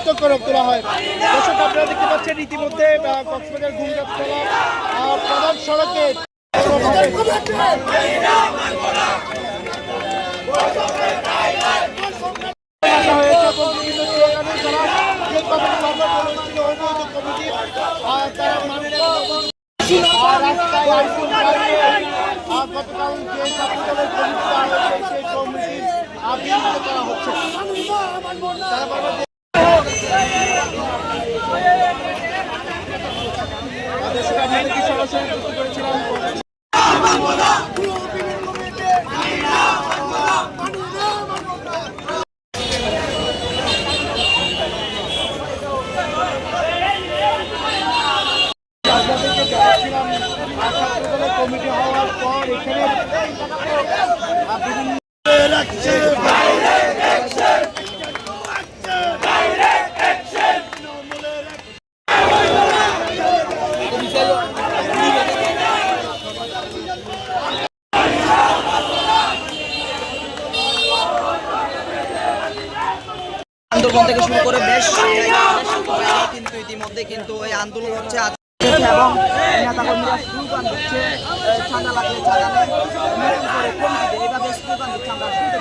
মুক্ত করে তোলা হয়। দর্শক আপনারা দেখতে পাচ্ছেন ইতিমধ্যে কক্সবাজার ঘুমগাছতলা প্রধান সড়কে গতকাল যে ছাত্রদলের কমিটিটা হয়েছে সেই কমিটির বিরোধিতা করা হচ্ছে। সরাসরি যুক্ত করেছিলাম ছাত্রদলের কমিটি হওয়ার পর এখানে আন্দোলন থেকে শুরু করে বেশ কিন্তু ইতিমধ্যে কিন্তু এই আন্দোলন হচ্ছে এবং নেতাকর্মীরা স্লোগান দিচ্ছে, চাঁদা লাগলে চাঁদা নেই, এইভাবে স্লোগান দিচ্ছে। আমরা শুনতে